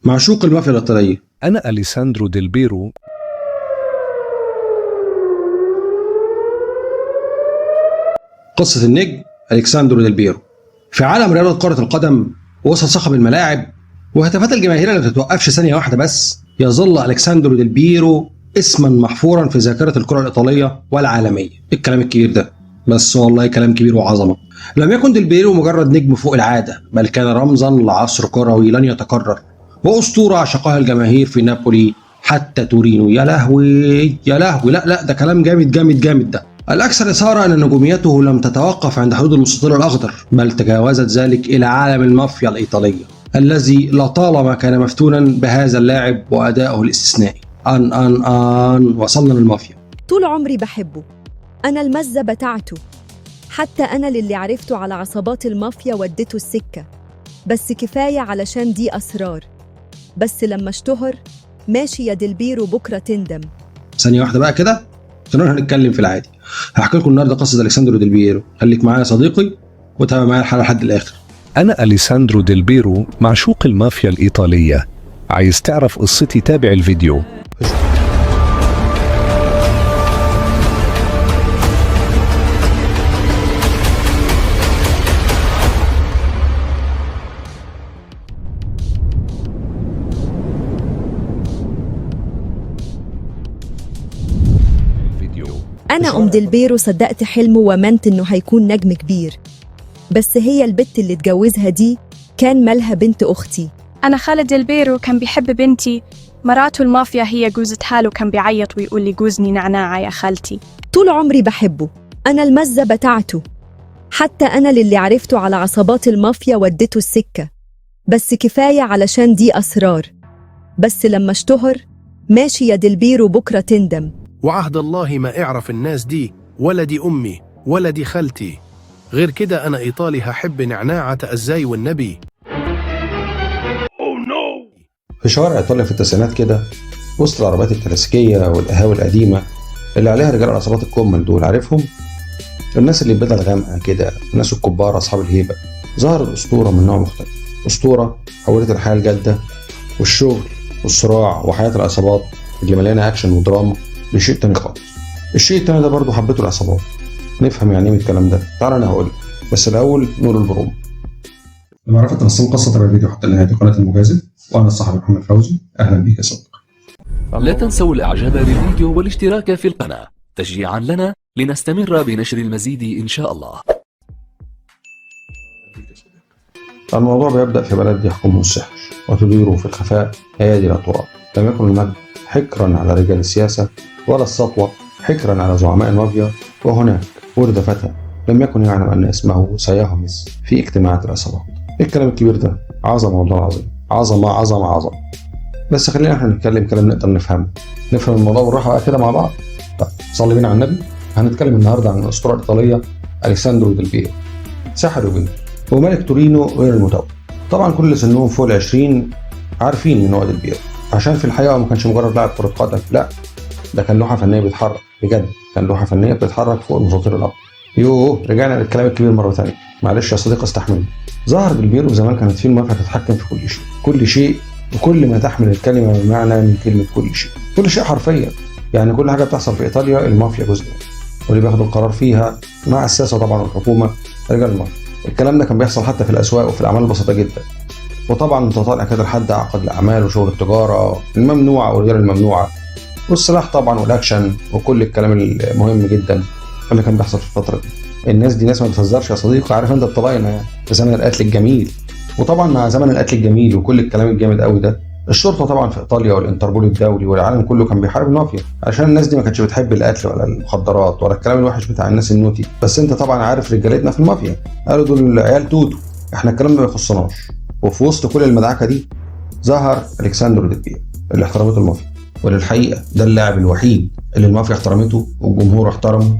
معشوق المافيا الإيطالية. أنا أليساندرو ديل بيرو. قصة النجم أليكساندرو ديل بيرو. في عالم رياضة كرة القدم وسط صخب الملاعب وهتافات الجماهير اللي ما بتتوقفش ثانية واحدة بس، يظل أليكساندرو ديل بيرو اسما محفورا في ذاكرة الكرة الإيطالية والعالمية. الكلام الكبير ده بس والله كلام كبير وعظمة. لم يكن ديل بيرو مجرد نجم فوق العادة، بل كان رمزا لعصر كروي لن يتكرر، وأسطورة عشقها الجماهير في نابولي حتى تورينو. يا لهوي يا لهوي، لا ده كلام جامد جامد جامد. ده الأكثر إثارة أن نجوميته لم تتوقف عند حدود المستطيل الأخضر، بل تجاوزت ذلك إلى عالم المافيا الإيطالية الذي لطالما كان مفتونا بهذا اللاعب وأدائه الاستثنائي. وصلنا للمافيا. طول عمري بحبه، أنا المزة بتاعته، حتى أنا للي عرفته على عصابات المافيا وديته السكة، بس كفاية علشان دي أسرار. بس لما اشتهر ماشي يا ديل بيرو بكرة تندم. ثانية واحدة بقى كده، خلونا هنتكلم في العادي. هحكي لكم النهارده قصة أليكساندرو ديل بيرو، خليك معايا يا صديقي وتابع معايا الحلقة لحد الآخر. أنا أليساندرو ديل بيرو معشوق المافيا الإيطالية. عايز تعرف قصتي؟ تابع الفيديو. أنا ديل بيرو صدقت حلمه ومنت إنه هيكون نجم كبير، بس هي البت اللي اتجوزها دي كان مالها بنت أختي. أنا خالد ديل بيرو كان بيحب بنتي، مراته المافيا هي جوزتها له، كان بيعيط ويقول لي جوزني نعناعة يا خالتي. طول عمري بحبه، أنا المزة بتاعته، حتى أنا للي عرفته على عصابات المافيا وديته السكة، بس كفاية علشان دي أسرار. بس لما اشتهر ماشي يا ديل بيرو بكرة تندم. وعهد الله ما اعرف الناس دي، ولا دي أمي ولا دي خالتي، غير كده أنا إيطالي هحب نعناعة الزاي والنبي. في شوارع إيطاليا في التسعينات كده، وسط العربيات الكلاسيكية والقهاوي القديمة اللي عليها رجال العصابات الكمل دول، عارفهم؟ الناس اللي بدل غامقة كده، الناس الكبار أصحاب الهيبة، ظهرت أسطورة من نوع مختلف. أسطورة حولت الحياة الجادة والشغل والصراع وحياة العصابات اللي مليانة أكشن ودراما لشيء تاني خالص. الشيء التاني ده برضه حبته العصابات. نفهم يعني ايه من الكلام ده؟ تعال انا هقول، بس الاول نور البروم. لما عرفت تنظيم قصه تبع الفيديو حتى لنهايه قناه المجازف، وانا الصحفي محمد فوزي، اهلا بيك يا صديقي. لا تنسوا الاعجاب بالفيديو والاشتراك في القناه تشجيعا لنا لنستمر بنشر المزيد ان شاء الله. الموضوع بيبدا في بلد يحكمه السحر وتديره في الخفاء ايادي لا ترى. لم يكن المجد حكرا على رجال السياسه، ولا السطوة حكرا على زعماء المافيا، وهناك ورد فتى لم يكن يعلم أن اسمه سيهمس في اجتماعات العصابات. الكلام الكبير ده عظمة والله العظيم، عظمة عظمة عظمة. بس خلينا احنا نتكلم كلام نقدر نفهمه، نفهم الموضوع بالراحة بقى كده مع بعض. طب صلي بينا على النبي. هنتكلم النهارده عن الأسطورة الإيطالية أليساندرو ديل بيرو، ساحر وجن وملك تورينو غير المتوج. طبعا كل اللي سنهم فوق ال20 عارفين من هو ديل بيرو، عشان في الحقيقة ما كانش مجرد لاعب كرة قدم، لا ده كان لوحة فنية بيتحرك بجد، كان لوحة فنية بتتحرك فوق المستطيل الأبيض. رجعنا للكلام الكبير مرة ثانية، معلش يا صديقي استحمل. ظهر ديل بيرو زمان كانت فيه المافيا تتحكم في كل شيء، كل شيء وكل ما تحمل الكلمة بمعنى من كلمة كل شيء، كل شيء حرفيا. يعني كل حاجة بتحصل في إيطاليا المافيا جزء منها، واللي بياخدوا القرار فيها مع السياسة طبعا والحكومة رجال المافيا. الكلام ده كان بيحصل حتى في الأسواق وفي الأعمال البسيطة جدا. وطبعا انت طالع كده لحد عقد الأعمال وشغل التجارة الممنوعة والغير الممنوعة، والسلاح طبعا والاكشن وكل الكلام المهم جدا اللي كان بيحصل في الفتره دي. الناس دي ناس ما بتهزرش يا صديقي، عارف انت الطلاينه يعني في زمن القتل الجميل. وطبعا مع زمن القتل الجميل وكل الكلام الجامد قوي ده، الشرطه طبعا في ايطاليا والانتربول الدولي والعالم كله كان بيحارب المافيا، عشان الناس دي ما كانتش بتحب القتل ولا المخدرات ولا الكلام الوحش بتاع الناس النوتي. بس انت طبعا عارف رجالتنا في المافيا قالوا دول عيال توتو، احنا الكلام ده ما يخصناش. وفي وسط كل المدعكه دي ظهر أليكساندرو ديل بيرو اللي احترمته المافيا، وللحقيقة ده اللاعب الوحيد اللي المافيا احترمته والجمهور احترمه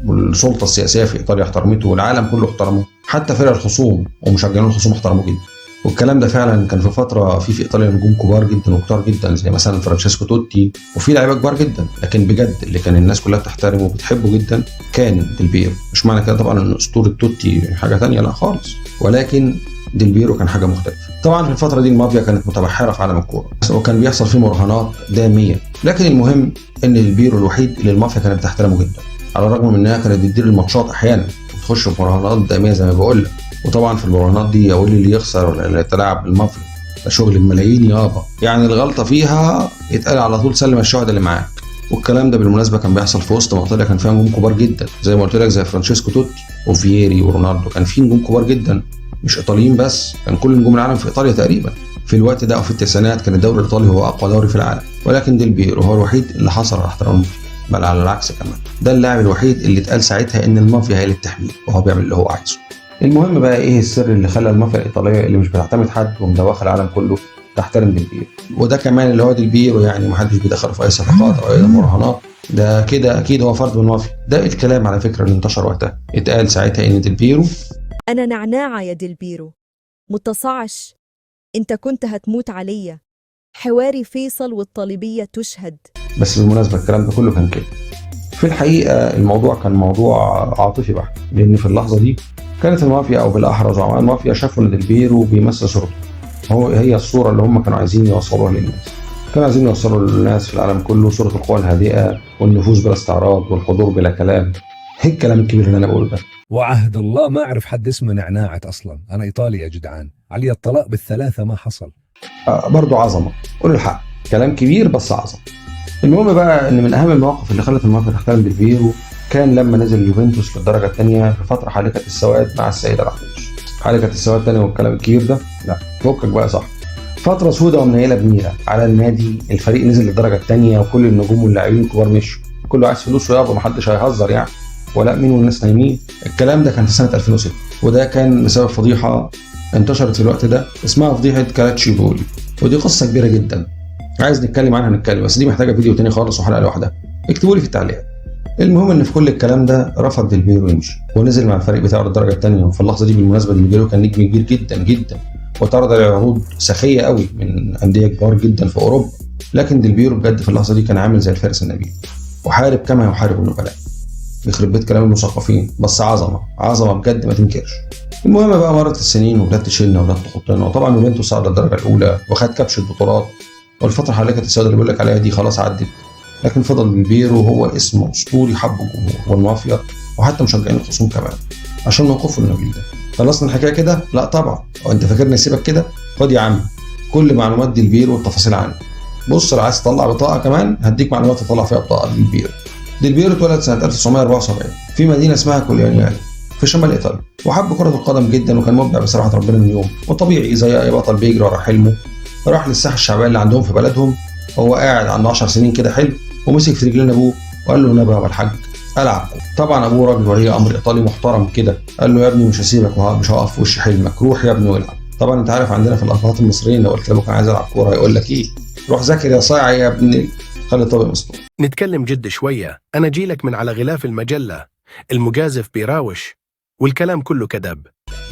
والسلطة السياسية في إيطاليا احترمته والعالم كله احترمه، حتى فرق الخصوم ومشجعين الخصوم احترموه جدا. والكلام ده فعلا كان في فترة في إيطاليا نجوم كبار جدا وكتار جدا زي مثلا فرانشيسكو توتي وفي لعيبة كبار جدا، لكن بجد اللي كان الناس كلها بتحترمه وبتحبه جدا كان ديل بيرو. مش معنى كده طبعا ان أسطورة توتي حاجة تانية، لا خالص، ولكن ديل بيرو كان حاجه مختلفه. طبعا في الفتره دي المافيا كانت متبحره في عالم الكوره وكان بيحصل فيه مراهنات داميه، لكن المهم ان ديل بيرو الوحيد اللي المافيا كانت بتحترمه جدا، على الرغم من انها كانت بتدير الماتشات احيانا وتخش في مراهنات داميه زي ما بقول لك. وطبعا في المراهنات دي يا ولي اللي يخسر ولا اللي يتلاعب بالمافيا ده شغل بملايين يابا، يعني الغلطه فيها يتقال على طول سلم الشهداء اللي معاك. والكلام ده بالمناسبه كان بيحصل في وسط منطقه كان فيها نجوم كبار جدا زي ما قلت لك، زي فرانشيسكو توتي وفييري ورونالدو. كان في نجوم كبار جدا مش ايطاليين بس، كان كل نجوم العالم في ايطاليا تقريبا في الوقت ده. او في التسعينات كان الدوري الايطالي هو اقوى دوري في العالم، ولكن ديل بيرو هو الوحيد اللي حصل على احترام المافيا، بل على العكس كمان ده اللاعب الوحيد اللي اتقال ساعتها ان المافيا هي اللي بتحميه وهو بيعمل اللي هو عايزه. المهم بقى ايه السر اللي خلى المافيا الايطاليه اللي مش بتعتمد حد ومدوخه العالم كله تحترم ديل بيرو؟ وده كمان اللي هو ديل بيرو يعني محدش بيدخله في اي صفقات او اي مراهنات، ده كده اكيد هو فرد من المافيا. ده الكلام على فكره اللي انتشر وقتها، اتقال ساعتها ان ديل بيرو أنا نعناعة يا ديل بيرو، متصعش، أنت كنت هتموت عليا، حواري فيصل والطالبية تشهد. بس بالمناسبه الكلام ده كله كان كده. في الحقيقه الموضوع كان موضوع عاطفي بحت، لان في اللحظه دي كانت المافيا او بالاحرى زعماء المافيا شافوا ان ديل بيرو بيمثل صورته، هي الصوره اللي هم كانوا عايزين يوصلوها للناس. كانوا عايزين يوصلوا للناس في العالم كله صوره القوى الهادئه والنفوذ بلا استعراض والحضور بلا كلام. ايه الكلام الكبير اللي انا بقوله ده؟ وعهد الله ما أعرف حد اسمه نعناعة أصلا، أنا إيطالي يا جدعان، علي الطلاق بالثلاثة ما حصل. برضو عظمه، قول الحق، كلام كبير بس عظمه. المهم بقى ان من اهم المواقف اللي خلت المافيا تحترم ديل بيرو كان لما نزل اليوفنتوس للدرجه الثانيه في فتره حالكه السواد مع السيده العجوز. حالكه السواد الثانيه والكلام الكبير ده لا فكك بقى، صح، فتره سودة ومنيله بنيله على النادي. الفريق نزل للدرجه الثانيه وكل النجوم واللاعبين الكبار مشوا، كله عايز فلوسه يابا، محدش هيهزر يعني ولا مين والناس نايمين. الكلام ده كان في سنه 2006، وده كان بسبب فضيحه انتشرت في الوقت ده اسمها فضيحه كالاتشيبولي، ودي قصه كبيره جدا عايز نتكلم عنها نتكلم، بس دي محتاجه فيديو تاني خالص وحلقه لوحدها، اكتبوا لي في التعليقات. المهم ان في كل الكلام ده رفض ديل بيرو يمشي ونزل مع الفريق بتاعه للدرجه الثانيه. وفي اللحظه دي بالمناسبه ديل بيرو كان نجم كبير جدا جدا وتعرض عليه عروض سخيه قوي من انديه كبار جدا في اوروبا، لكن ديل بيرو بجد في اللحظه دي كان عامل زي الفارس النبيل وحارب كما يحارب النبلاء. يخرب بيت كلام المثقفين، بس عظمه عظمه بجد ما تنكرش. المهم بقى مرت السنين وبدات تشيلنا وبدات تحطنا، وطبعا يوفنتوس صعد للدرجه الاولى وخد كبش البطولات، والفتره حالكه السواد اللي بقول لك عليها دي خلاص عدت، لكن فضل ديل بيرو هو اسم اسطوري حب الجمهور والمافيا وحتى مشجعين الخصوم كمان عشان موقفه النبيل ده. خلصنا الحكايه كده؟ لا طبعا، وانت فاكرني اسيبك كده؟ خد يا عم كل معلومات ديل بيرو والتفاصيل عنه. بص لو عايز تطلع بطاقه كمان هديك معلومات تطلع فيها بطاقه ديل بيرو. ديل بيرو اتولد سنه 1974 في مدينه اسمها كوليانيالي في شمال ايطاليا، وحب كره القدم جدا وكان مبدع بصراحه ربنا من يوم، وطبيعي زي اي بطل بيجري ورا حلمه راح للساحه الشعبيه اللي عندهم في بلدهم. هو قاعد عنده 10 سنين كده حلو، ومسك في رجلين ابوه وقال له نبي يا الحاج العب. طبعا ابوه راجل ولي امر ايطالي محترم كده، قال له يا ابني مش هسيبك ومش هقف في وش حلمك، روح يا ابني والعب. طبعا انت عارف عندنا في الافراط المصريين لو قلت لابوك انا عايز العب كوره يقول لك ايه؟ روح ذاكر يا صايع يا ابني، خلي الطبق مسطور. نتكلم جد شوية، أنا جيلك من على غلاف المجلة، المجازف بيراوش والكلام كله كذب.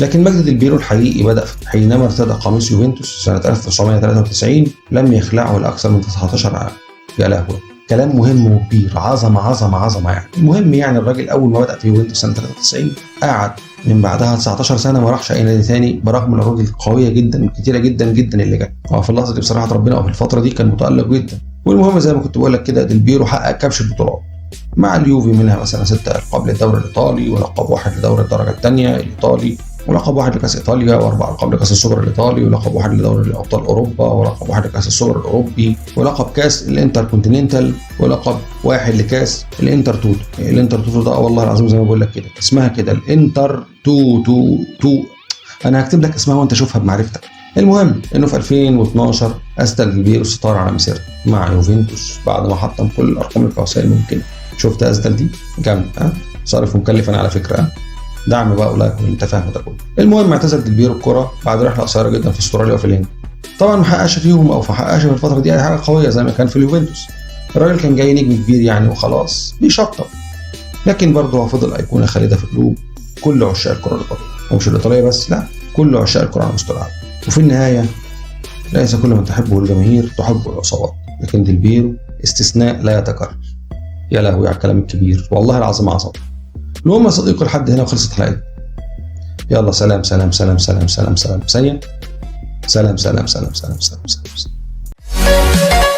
لكن مجد ديل بيرو الحقيقي بدأ حينما ارتدى قميص يوفنتوس سنة 1993 لم يخلعه لأكثر من 19 عام. يا لهوي، كلام مهم وكبير، عظمة عظمة عظمة يعني. المهم يعني الراجل أول ما بدأ في يوفنتوس سنة 93 قعد من بعدها 19 سنة ما راحش أي نادي تاني برغم العروض القوية جدا كتيرة جدا جدا اللي جت. هو في اللحظة دي بصراحة ربنا أو في الفترة دي كان متألق جدا. والمهم زي ما كنت بقول لك كده ديل بيرو حقق كبش البطولات مع اليوفي، منها مثلا 6 ألقاب للدوري الإيطالي ولقب 1 لدوري الدرجة الثانية الإيطالي ولقب 1 لكأس إيطاليا و4 ألقاب لكأس السوبر الإيطالي ولقب 1 لدوري أبطال أوروبا ولقب 1 لكأس السوبر الأوروبي ولقب كأس الإنتر كونتيننتال ولقب 1 لكأس الإنتر توتو. الإنتر توتو ده والله العظيم زي ما بقول لك كده اسمها كده الإنتر تو. أنا هكتب لك اسمها وأنت شوفها بمعرفتك. المهم إنه في 2012 أسدل ديل بيرو الستار على مسيرته مع يوفنتوس بعد ما حطم كل الأرقام القياسية الممكنة. شفت أسدل دي؟ جامد صارف ومكلف أنا على فكرة دعم بقى ولايك وانت فاهم ده كله. المهم اعتزل ديل بيرو الكوره بعد رحله قصيره جدا في استراليا وفي الهند. طبعا ما حققش فيهم او ما حققش في الفتره دي اي حاجه قويه زي ما كان في اليوفنتوس. الراجل كان جاي نجم كبير يعني وخلاص بيشطب، لكن برضه هو فضل ايقونه خالده في قلوب كل عشاق الكره الايطاليه، ومش الايطاليه بس، لا كل عشاق الكره على مستوى العالم. وفي النهايه ليس كل من تحبه الجماهير تحبه العصابات، لكن ديل بيرو استثناء لا يتكرر. يا لهوي على الكلام الكبير، والله العظيم عظمه. المهم يا صديقي لحد هنا وخلصت حلقتنا. يلا سلام سلام سلام سلام سلام سلام سلام سلام سلام سلام سلام سلام سلام.